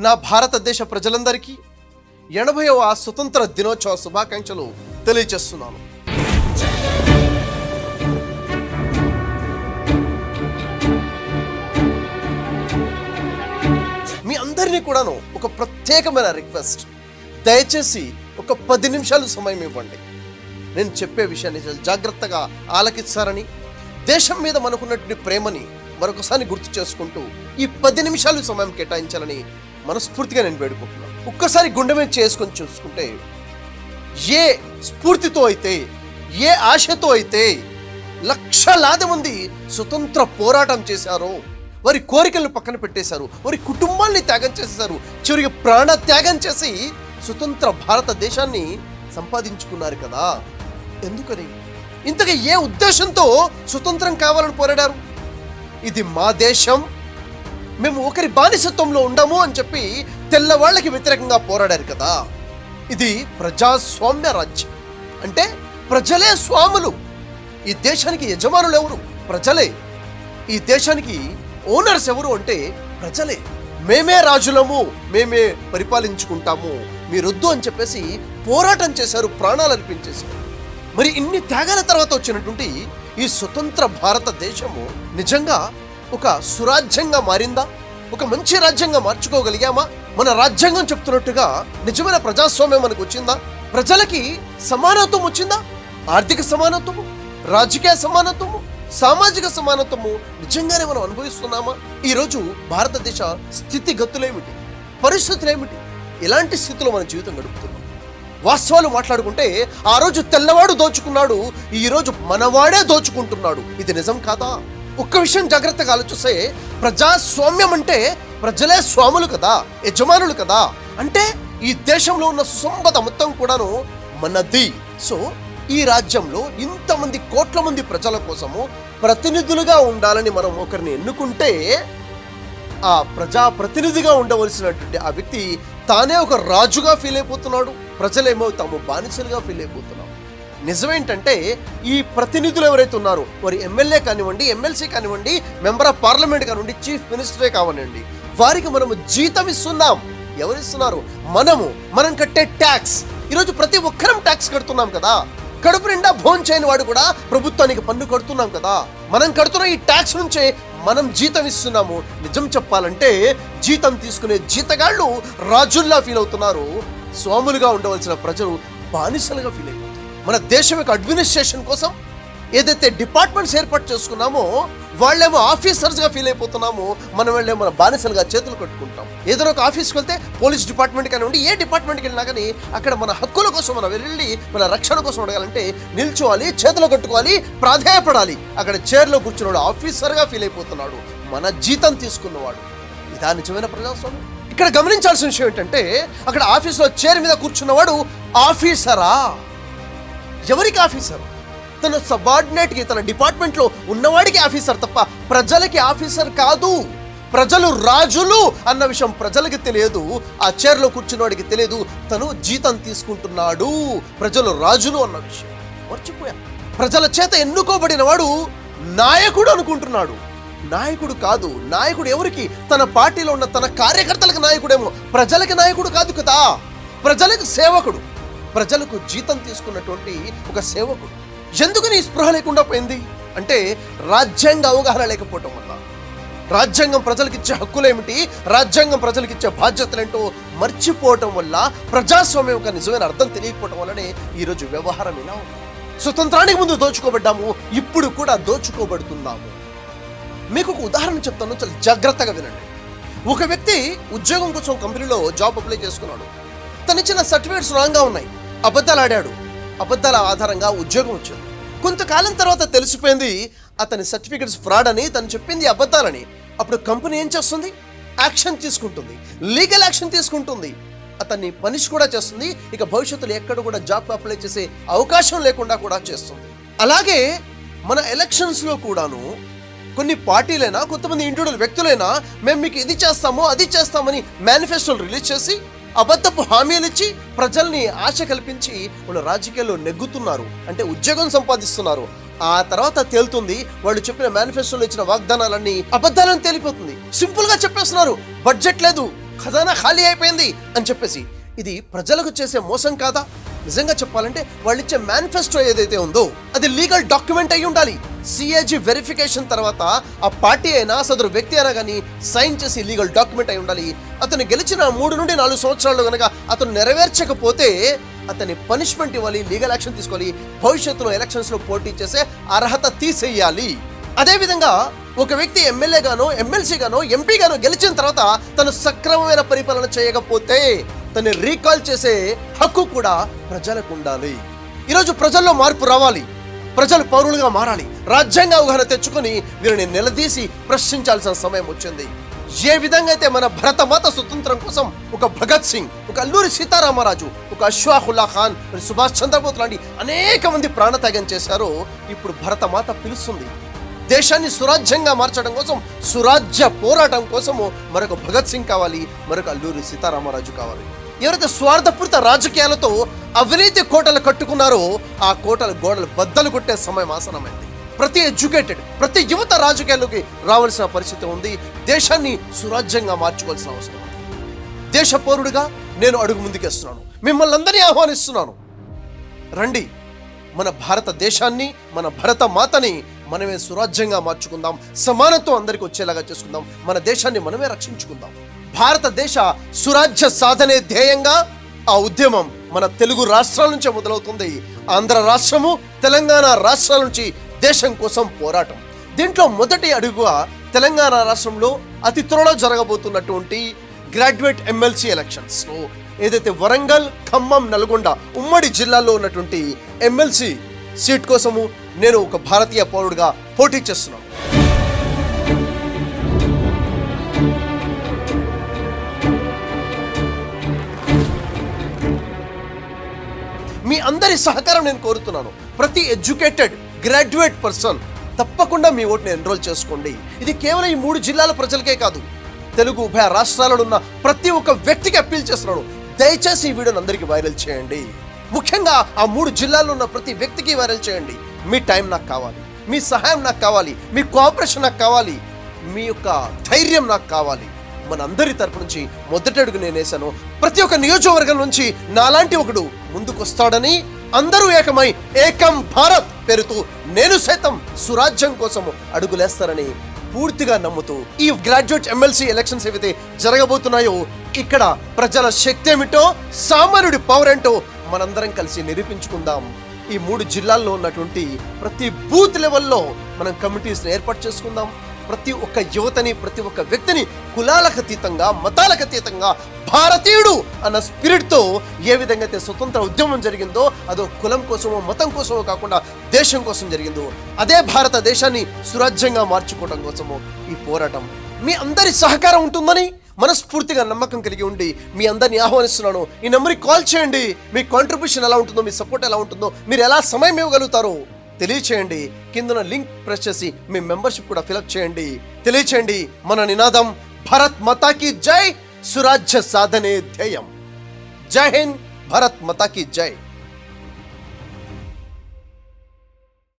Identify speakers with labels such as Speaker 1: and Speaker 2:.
Speaker 1: నా భారతదేశ ప్రజలందరికీ 80వ స్వతంత్ర దినోత్సవ శుభాకాంక్షలు తెలియజేస్తున్నాను. మీ అందరినీ కూడాను ఒక ప్రత్యేకమైన రిక్వెస్ట్, దయచేసి ఒక 10 నిమిషాలు సమయం ఇవ్వండి. నేను చెప్పే విషయాన్ని జాగ్రత్తగా ఆలకిస్తారని, దేశం మీద మనకున్నటువంటి ప్రేమని మరొకసారి గుర్తు చేసుకుంటూ ఈ 10 నిమిషాలు సమయం కేటాయించాలని మనస్ఫూర్తిగా నేను వేడుకుంటున్నాను. ఒక్కసారి గుండె మీద చేసుకొని చూసుకుంటే, ఏ స్ఫూర్తితో అయితే, ఏ ఆశతో అయితే లక్షలాది మంది స్వతంత్ర పోరాటం చేశారో, వారి కోరికలను పక్కన పెట్టేశారు, వారి కుటుంబాన్ని త్యాగం చేసేశారు, చివరికి ప్రాణ త్యాగం చేసి స్వతంత్ర భారతదేశాన్ని సంపాదించుకున్నారు కదా. ఎందుకని? ఇంతగా ఏ ఉద్దేశంతో స్వతంత్రం కావాలని పోరాడారు? ఇది మా దేశం, మేము ఒకరి బానిసత్వంలో ఉండము అని చెప్పి తెల్లవాళ్ళకి వ్యతిరేకంగా పోరాడారు కదా. ఇది ప్రజాస్వామ్య రాజ్యం, అంటే ప్రజలే స్వాములు. ఈ దేశానికి యజమానులు ఎవరు? ప్రజలే. ఈ దేశానికి ఓనర్స్ ఎవరు అంటే ప్రజలే. మేమే రాజులము, మేమే పరిపాలించుకుంటాము, మీరొద్దు అని చెప్పేసి పోరాటం చేశారు, ప్రాణాలు అర్పించేశారు. మరి ఇన్ని త్యాగాల తర్వాత వచ్చినటువంటి ఈ స్వతంత్ర భారతదేశము నిజంగా ఒక సురాజ్యంగా మారిందా? ఒక మంచి రాజ్యంగా మార్చుకోగలిగామా? మన రాజ్యాంగం చెప్తున్నట్టుగా నిజమైన ప్రజాస్వామ్యం మనకు వచ్చిందా? ప్రజలకి సమానత్వం వచ్చిందా? ఆర్థిక సమానత్వము, రాజకీయ సమానత్వము, సామాజిక సమానత్వము నిజంగానే మనం అనుభవిస్తున్నామా? ఈరోజు భారతదేశ స్థితిగతులేమిటి, పరిస్థితులేమిటి, ఎలాంటి స్థితిలో మన జీవితం గడుపుతున్నాం? వాస్తవాలు మాట్లాడుకుంటే, ఆ రోజు తెల్లవాడు దోచుకున్నాడు, ఈరోజు మనవాడే దోచుకుంటున్నాడు. ఇది నిజం కాదా? ఒక్క విషయం జాగ్రత్తగా ఆలోచిస్తే, ప్రజాస్వామ్యం అంటే ప్రజలే స్వాములు కదా, యజమానులు కదా. అంటే ఈ దేశంలో ఉన్న సుసంపద మొత్తం కూడాను మనది. సో ఈ రాజ్యంలో ఇంతమంది కోట్ల మంది ప్రజల కోసము ప్రతినిధులుగా ఉండాలని మనం ఒకరిని ఎన్నుకుంటే, ఆ ప్రజాప్రతినిధిగా ఉండవలసినటువంటి ఆ వ్యక్తి తానే ఒక రాజుగా ఫీల్ అయిపోతున్నాడు, ప్రజలేమో తాము బానిసలుగా ఫీల్ అయిపోతున్నాం. నిజమేంటంటే, ఈ ప్రతినిధులు ఎవరైతే ఉన్నారో వారి ఎమ్మెల్యే కానివ్వండి, ఎమ్మెల్సీ కానివ్వండి, మెంబర్ ఆఫ్ పార్లమెంట్ కానివ్వండి, చీఫ్ మినిస్టరే కానివ్వండి, వారికి మనము జీతం ఇస్తున్నాం. ఎవరిస్తున్నారు? మనం కట్టే ట్యాక్స్. ఈరోజు ప్రతి ఒక్కరం ట్యాక్స్ కడుతున్నాం కదా. కడుపు నిండా భోజనం చేయని వాడు కూడా ప్రభుత్వానికి పన్ను కడుతున్నాం కదా. మనం కడుతున్న ఈ ట్యాక్స్ నుంచే మనం జీతం ఇస్తున్నాము. నిజం చెప్పాలంటే జీతం తీసుకునే జీతగాళ్ళు రాజుల్లా ఫీల్ అవుతున్నారు, స్వాములుగా ఉండవలసిన ప్రజలు బానిసలుగా ఫీల్ అయిపోతున్నారు. మన దేశం యొక్క అడ్మినిస్ట్రేషన్ కోసం ఏదైతే డిపార్ట్మెంట్స్ ఏర్పాటు చేసుకున్నామో వాళ్ళేమో ఆఫీసర్స్గా ఫీల్ అయిపోతున్నాము, మనం వెళ్ళే మన బానిసలుగా చేతులు కట్టుకుంటాం. ఏదైనా ఒక ఆఫీస్కి వెళ్తే, పోలీస్ డిపార్ట్మెంట్ కానివ్వండి, ఏ డిపార్ట్మెంట్కి వెళ్ళినా కానీ అక్కడ మన హక్కుల కోసం మనం వెళ్ళి మన రక్షణ కోసం అడగాలంటే నిల్చోవాలి, చేతులు కట్టుకోవాలి, ప్రాధేయపడాలి. అక్కడ చైర్లో కూర్చున్నాడు ఆఫీసర్గా ఫీల్ అయిపోతున్నాడు, మన జీతం తీసుకున్నవాడు. ఇదా నిజమైన ప్రజాస్వామ్యం? ఇక్కడ గమనించాల్సిన విషయం ఏంటంటే, అక్కడ ఆఫీస్లో చైర్ మీద కూర్చున్నవాడు ఆఫీసరా? ఎవరికి ఆఫీసర్? తన సబార్డినేట్కి, తన డిపార్ట్మెంట్లో ఉన్నవాడికి ఆఫీసర్ తప్ప ప్రజలకి ఆఫీసర్ కాదు. ప్రజలు రాజులు అన్న విషయం ప్రజలకి తెలియదు, ఆ చైర్లో కూర్చున్నవాడికి తెలియదు. తను జీతం తీసుకుంటున్నాడు, ప్రజలు రాజులు అన్న విషయం మర్చిపోయా. ప్రజల చేత ఎన్నుకోబడిన వాడు నాయకుడు అనుకుంటున్నాడు. నాయకుడు కాదు. నాయకుడు ఎవరికి? తన పార్టీలో ఉన్న తన కార్యకర్తలకు నాయకుడేమో, ప్రజలకి నాయకుడు కాదు కదా. ప్రజలకు సేవకుడు, ప్రజలకు జీతం తీసుకున్నటువంటి ఒక సేవకుడు. ఎందుకు నీ స్పృహ లేకుండా పోయింది అంటే, రాజ్యాంగ అవగాహన లేకపోవటం వల్ల. రాజ్యాంగం ప్రజలకిచ్చే హక్కులేమిటి, రాజ్యాంగం ప్రజలకిచ్చే బాధ్యతలేంటో మర్చిపోవటం వల్ల, ప్రజాస్వామ్యం యొక్క నిజమైన అర్థం తెలియకపోవటం వల్లనే ఈరోజు వ్యవహారం ఇలా ఉంది. స్వతంత్రానికి ముందు దోచుకోబడ్డాము, ఇప్పుడు కూడా దోచుకోబడుతున్నాము. మీకు ఒక ఉదాహరణ చెప్తాను, చాలా జాగ్రత్తగా వినండి. ఒక వ్యక్తి ఉద్యోగం కోసం కంపెనీలో జాబ్ అప్లై చేసుకున్నాడు. తను ఇచ్చిన సర్టిఫికేట్స్ రాంగ్గా ఉన్నాయి, అబద్ధాలు ఆడాడు. అబద్ధాల ఆధారంగా ఉద్యోగం వచ్చింది. కొంతకాలం తర్వాత తెలిసిపోయింది అతని సర్టిఫికేట్స్ ఫ్రాడ్ అని, తను చెప్పింది అబద్ధాలని. అప్పుడు కంపెనీ ఏం చేస్తుంది? యాక్షన్ తీసుకుంటుంది, లీగల్ యాక్షన్ తీసుకుంటుంది, అతన్ని పనిష్ కూడా చేస్తుంది. ఇక భవిష్యత్తులో ఎక్కడ కూడా జాబ్ అప్లై చేసే అవకాశం లేకుండా కూడా చేస్తుంది. అలాగే మన ఎలక్షన్స్లో కూడాను కొన్ని పార్టీలైనా, కొంతమంది ఇండివిజువల్ వ్యక్తులైనా, మేము మీకు ఇది చేస్తాము అది చేస్తామని మేనిఫెస్టోలు రిలీజ్ చేసి అబద్ధపు హామీలు ఇచ్చి ప్రజల్ని ఆశ కల్పించి వాళ్ళు రాజకీయాల్లో నెగ్గుతున్నారు, అంటే ఉద్యోగం సంపాదిస్తున్నారు. ఆ తర్వాత తేలుతుంది వాళ్ళు చెప్పిన మేనిఫెస్టోలో ఇచ్చిన వాగ్దానాలన్నీ అబద్ధాలని తేలిపోతుంది. సింపుల్ గా చెప్పేస్తున్నారు, బడ్జెట్ లేదు, ఖజానా ఖాళీ అయిపోయింది అని చెప్పేసి. ఇది ప్రజలకు చేసే మోసం కాదా? నిజంగా చెప్పాలంటే వాళ్ళు ఇచ్చే మేనిఫెస్టో ఏదైతే ఉందో అది లీగల్ డాక్యుమెంట్ అయి ఉండాలి. సిఏజీ వెరిఫికేషన్ తర్వాత ఆ పార్టీ అయినా సదరు వ్యక్తి అయినా కానీ సైన్ చేసి లీగల్ డాక్యుమెంట్ అయి ఉండాలి. అతను గెలిచిన 3 నుండి 4 సంవత్సరాలు కనుక అతను నెరవేర్చకపోతే అతని పనిష్మెంట్ ఇవ్వాలి, లీగల్ యాక్షన్ తీసుకోవాలి, భవిష్యత్తులో ఎలక్షన్స్లో పోటీ చేసే అర్హత తీసేయాలి. అదేవిధంగా ఒక వ్యక్తి ఎమ్మెల్యే గానో ఎమ్మెల్సీ గానో ఎంపీ గానో గెలిచిన తర్వాత తను సక్రమమైన పరిపాలన చేయకపోతే తను రీకాల్ చేసే హక్కు కూడా ప్రజలకు ఉండాలి. ఈరోజు ప్రజల్లో మార్పు రావాలి, ప్రజలు పౌరులుగా మారాలి, రాజ్యాంగ అవగాహన తెచ్చుకొని వీరిని నిలదీసి ప్రశ్నించాల్సిన సమయం వచ్చింది. ఏ విధంగా అయితే మన భరతమాత స్వతంత్రం కోసం ఒక భగత్ సింగ్, ఒక అల్లూరి సీతారామరాజు, ఒక అష్ఫాకుల్లా ఖాన్, సుభాష్ చంద్రబోస్ లాంటి అనేక మంది ప్రాణత్యాగం చేశారో, ఇప్పుడు భరతమాత పిలుస్తుంది. దేశాన్ని సురాజ్యంగా మార్చడం కోసం, సురాజ్య పోరాటం కోసము మరొక భగత్ సింగ్ కావాలి, మరొక అల్లూరి సీతారామరాజు కావాలి. ఎవరైతే స్వార్థపూరిత రాజకీయాలతో అవినీతి కోటలు కట్టుకున్నారో ఆ కోటల గోడలు బద్దలు కొట్టే సమయం ఆసనమైంది. ప్రతి ఎడ్యుకేటెడ్, ప్రతి యువత రాజకీయాల్లోకి రావాల్సిన పరిస్థితి ఉంది. దేశాన్ని సురాజ్యంగా మార్చుకోవాల్సిన అవసరం ఉంది. దేశ పౌరుడిగా నేను అడుగు ముందుకేస్తున్నాను, మిమ్మల్ని అందరినీ ఆహ్వానిస్తున్నాను. రండి, మన భారతదేశాన్ని, మన భరత మాతని మనమే సురాజ్యంగా మార్చుకుందాం, సమానత్వం అందరికీ వచ్చేలాగా చేసుకుందాం, మన దేశాన్ని మనమే రక్షించుకుందాం. భారతదేశ సురాజ్య సాధనే ధ్యేయంగా ఆ ఉద్యమం మన తెలుగు రాష్ట్రాల నుంచే మొదలవుతుంది. ఆంధ్ర రాష్ట్రము, తెలంగాణ రాష్ట్రాల నుంచి దేశం కోసం పోరాటం. దీంట్లో మొదటి అడుగుగా తెలంగాణ రాష్ట్రంలో అతి త్వరలో జరగబోతున్నటువంటి గ్రాడ్యుయేట్ ఎమ్మెల్సీ ఎలక్షన్స్ లో ఏదైతే వరంగల్, ఖమ్మం, నల్గొండ ఉమ్మడి జిల్లాల్లో ఉన్నటువంటి ఎమ్మెల్సీ సీట్ కోసము నేను ఒక భారతీయ పౌరుడిగా పోటీ చేస్తున్నాను. మీ అందరి సహకారం నేను కోరుతున్నాను. ప్రతి ఎడ్యుకేటెడ్ గ్రాడ్యుయేట్ పర్సన్ తప్పకుండా మీ ఓటుని ఎన్రోల్ చేసుకోండి. ఇది కేవలం ఈ 3 జిల్లాల ప్రజలకే కాదు, తెలుగు ఉభయ రాష్ట్రాలలో ఉన్న ప్రతి ఒక్క వ్యక్తికి అప్పీల్ చేస్తున్నాను. దయచేసి ఈ వీడియోని అందరికీ వైరల్ చేయండి. ముఖ్యంగా ఆ 3 జిల్లాల్లో ఉన్న ప్రతి వ్యక్తికి వైరల్ చేయండి. మీ టైం నాకు కావాలి, మీ సహాయం నాకు కావాలి, మీ కోఆపరేషన్ నాకు కావాలి, మీ యొక్క ధైర్యం నాకు కావాలి. మనందరి తరపు నుంచి మొదటి అడుగు నేను వేశాను. ప్రతి ఒక్క నియోజకవర్గం నుంచి నాలాంటి ఒకడు ముందుకు వస్తాడని, అందరూ ఏకమై ఏకం భారత్ పేరుతో నేను సైతం సురాజ్యం కోసం అడుగులేస్తారని పూర్తిగా నమ్ముతూ ఈ గ్రాడ్యుయేట్ ఎమ్మెల్సీ ఎలక్షన్స్ ఏవైతే జరగబోతున్నాయో ఇక్కడ ప్రజల శక్తి ఏమిటో, సామాన్యుడి పవర్ ఏంటో మనందరం కలిసి నిరూపించుకుందాం. ఈ 3 జిల్లాల్లో ఉన్నటువంటి ప్రతి బూత్ లెవెల్లో మనం కమిటీస్ని ఏర్పాటు చేసుకుందాం. ప్రతి ఒక్క యువతని, ప్రతి ఒక్క వ్యక్తిని కులాలకు అతీతంగా, మతాలకు అతీతంగా భారతీయుడు అన్న స్పిరిట్తో ఏ విధంగా అయితే స్వతంత్ర ఉద్యమం జరిగిందో అదో కులం కోసమో మతం కోసమో కాకుండా దేశం కోసం జరిగిందో అదే భారతదేశాన్ని సురాజ్యంగా మార్చుకోవడం కోసమో ఈ పోరాటం. మీ అందరి సహకారం ఉంటుందని మనస్ఫూర్తిగా నమ్మకం కలిగి ఉండి మీ అందరినీ ఆహ్వానిస్తున్నాను. ఈ నెంబర్కి కాల్ చేయండి. మీ కాంట్రిబ్యూషన్ ఎలా ఉంటుందో, మీ సపోర్ట్ ఎలా ఉంటుందో, మీరు ఎలా సమయం ఇవ్వగలుగుతారో తెలియచేయండి. కింద లింక్ ప్రెస్ చేసి మీ మెంబర్షిప్ కూడా ఫిలప్ చేయండి. తెలియచేయండి. మన నినాదం భారత్ మాతాకి జై, సురాజ్య సాధనే ధ్యేయం. జై హింద్, భారత్ మాతాకి జై.